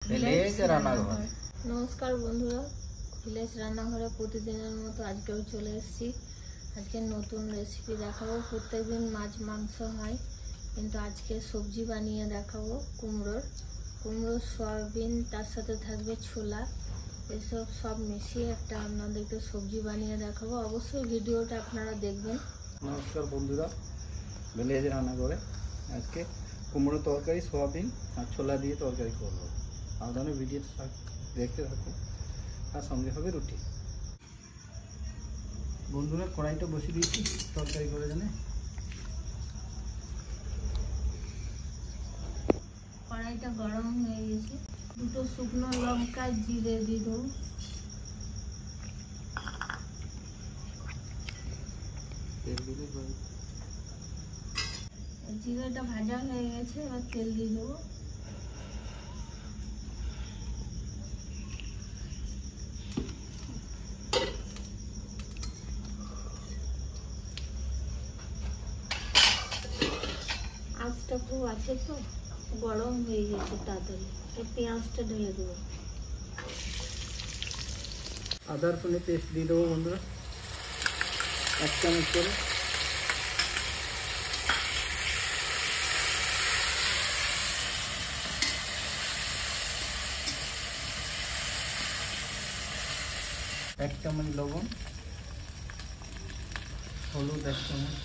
Village রান্নাঘর। নমস্কার বন্ধুরা, ভিলেজ রান্নাঘরে প্রতিদিনের মতো আজকেও চলে এসেছি। আজকে নতুন রেসিপি দেখাবো। প্রত্যেকদিন মাছ মাংস হয়, কিন্তু আজকে সবজি বানিয়ে দেখাবো। কুমড়ো সয়াবিন, তার সাথে থাকবে ছোলা, এসব সব মিশিয়ে একটা আপনাদেরকে সবজি বানিয়ে দেখাবো। অবশ্যই ভিডিওটা আপনারা দেখবেন। নমস্কার বন্ধুরা, ভিলেজ রান্নাঘরে আজকে কুমড়ো তরকারি, সয়াবিন আর ছোলা দিয়ে তরকারি করবো। আপনারা ভিডিওটা দেখতে থাকুন, আর সঙ্গে হবে রুটি। বন্ধুরা, কড়াইটা বসিয়ে দিয়েছি তরকারি করার জন্য। কড়াইটা গরম হয়ে গেছে, দুটো শুকনো লঙ্কা, জিরে দিয়ে দেবো। জিরেটা ভাজা হয়ে গেছে, এবার তেল দিয়ে দেবো। আঁচটা খুব আছে তো, গরম হয়ে গেছে তাড়াতাড়ি। পেঁয়াজটা ঢেলে দেবো। আদা রসুনের পেস্ট দিয়ে দেবো বন্ধুরা, 1 চামচ করে। এক চামচ লবণ, হলুদ 1 চামচ,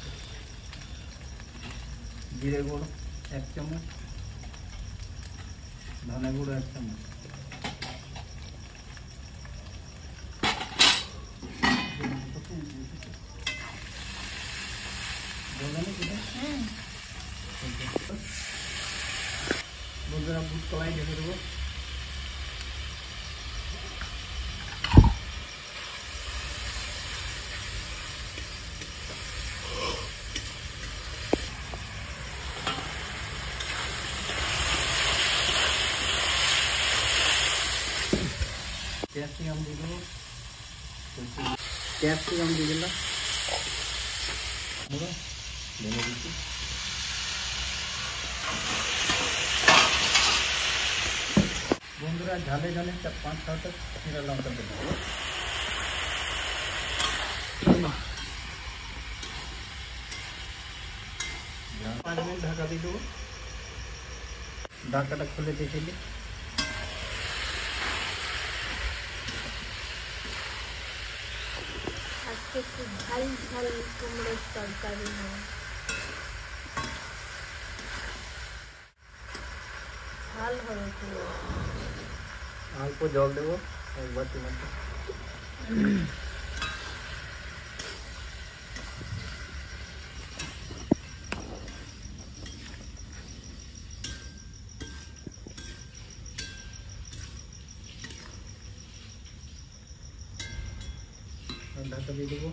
জিরে গুঁড়ো 1 চামচ, ধনে গুঁড়ো 1 চামচ। বন্ধুরা, বুট কলাই ঢেলে দেবো। ক্যাপসিকাম দিয়ে দেবো, ক্যাপসিকাম দিয়ে দিলাম। ঢেলে দিচ্ছি। বন্ধুরা, ঝালে ঝালে 5-6টা চিরা লঙ্কা দেবো। 5 মিনিট ঢাকা দিয়ে দেবো। ঢাকাটা খুলে দেখে নিই। আজকে একটু ঝাল ঝাল কুমড়োর তরকারি হয়। ঝাল হবে পুরো। অল্প জল দেবো, 1 বাটি মতো। ঢাকা দিয়ে দেবো।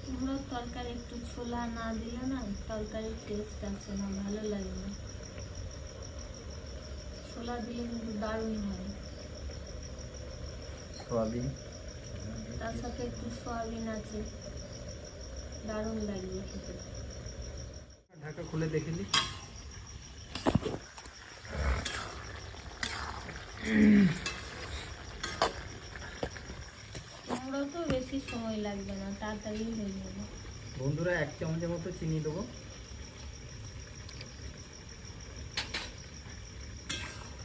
কুমড়োর তরকারি একটু ছোলা না দিলে না তরকারির টেস্ট আসে না, ভালো লাগে না। ছোলা দিলে কিন্তু দারুণ হয়। সয়াবিন, তার সাথে একটু সয়াবিন আছে, দারুণ লাগবে খেতে। ঢাকা খুলে দেখে নিই। কুমড়ো তো বেশি সময় লাগবে না, তাড়াতাড়ি হয়ে যাবে। বন্ধুরা, 1 চামচের মতো চিনি দেবো।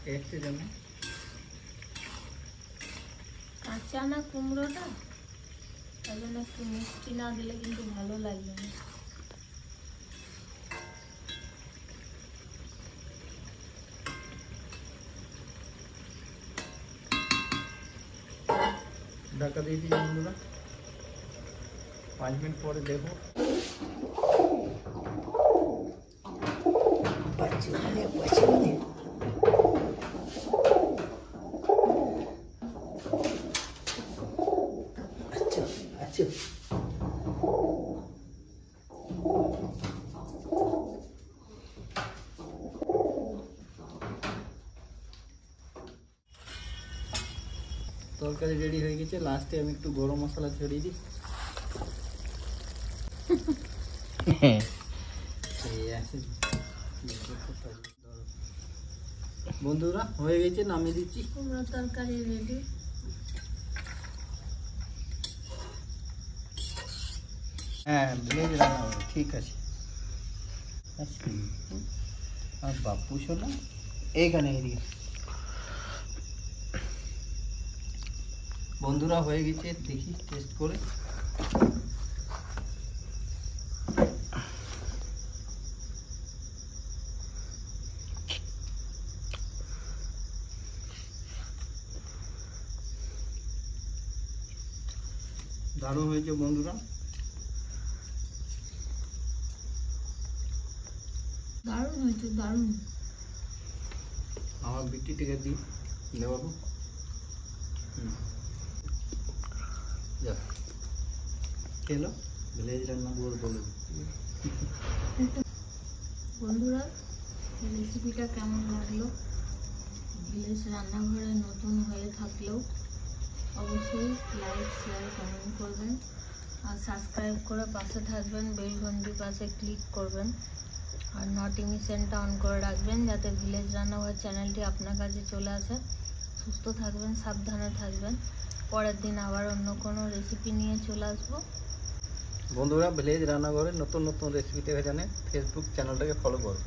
টেস্টের জন্য। কাঁচা না কুমড়োটা, তাই জন্য একটু মিষ্টি না দিলে কিন্তু ভালো লাগবে না। ঢাকা দিয়ে দিই বন্ধুরা, 5 মিনিট পরে দেখো। তরকারি রেডি হয়ে গেছে। লাস্টে আমি একটু গরম মশলা ছড়িয়ে দিই। বন্ধুরা হয়ে গেছে, নামিয়ে দিচ্ছি। কুমড়ো তরকারি রেডি। হ্যাঁ ভিলেজ রান্না হবে, ঠিক আছে। আর বাপু শোনা এইখানে এদিকে। বন্ধুরা হয়ে গেছে, দেখি টেস্ট করে। দারুণ হয়েছে বন্ধুরা, দারুণ হয়েছে, দারুণ। আমার বিটিটিকে দিই নে বাবু। যাক খেলো, ভিলেজ রান্না বলে বলে। বন্ধুরা রেসিপিটা কেমন লাগলো? ভিলেজ রান্নাঘরে নতুন হয়ে থাকলেও অবশ্যই লাইক, শেয়ার, কমেন্ট করবেন আর সাবস্ক্রাইব করে পাশে থাকবেন। বেল ঘন্টির পাশে ক্লিক করবেন আর নোটিফিকেশনটা অন করে রাখবেন, যাতে ভিলেজ রান্নাঘর চ্যানেলটি আপনার কাছে চলে আসে। সুস্থ থাকবেন, সাবধানে থাকবেন। পরের দিন আবার অন্য কোনো রেসিপি নিয়ে চলে আসবো। বন্ধুরা ভিলেজ রান্নাঘরে নতুন নতুন রেসিপি দেখার জন্য ফেসবুক চ্যানেলটাকে ফলো করো।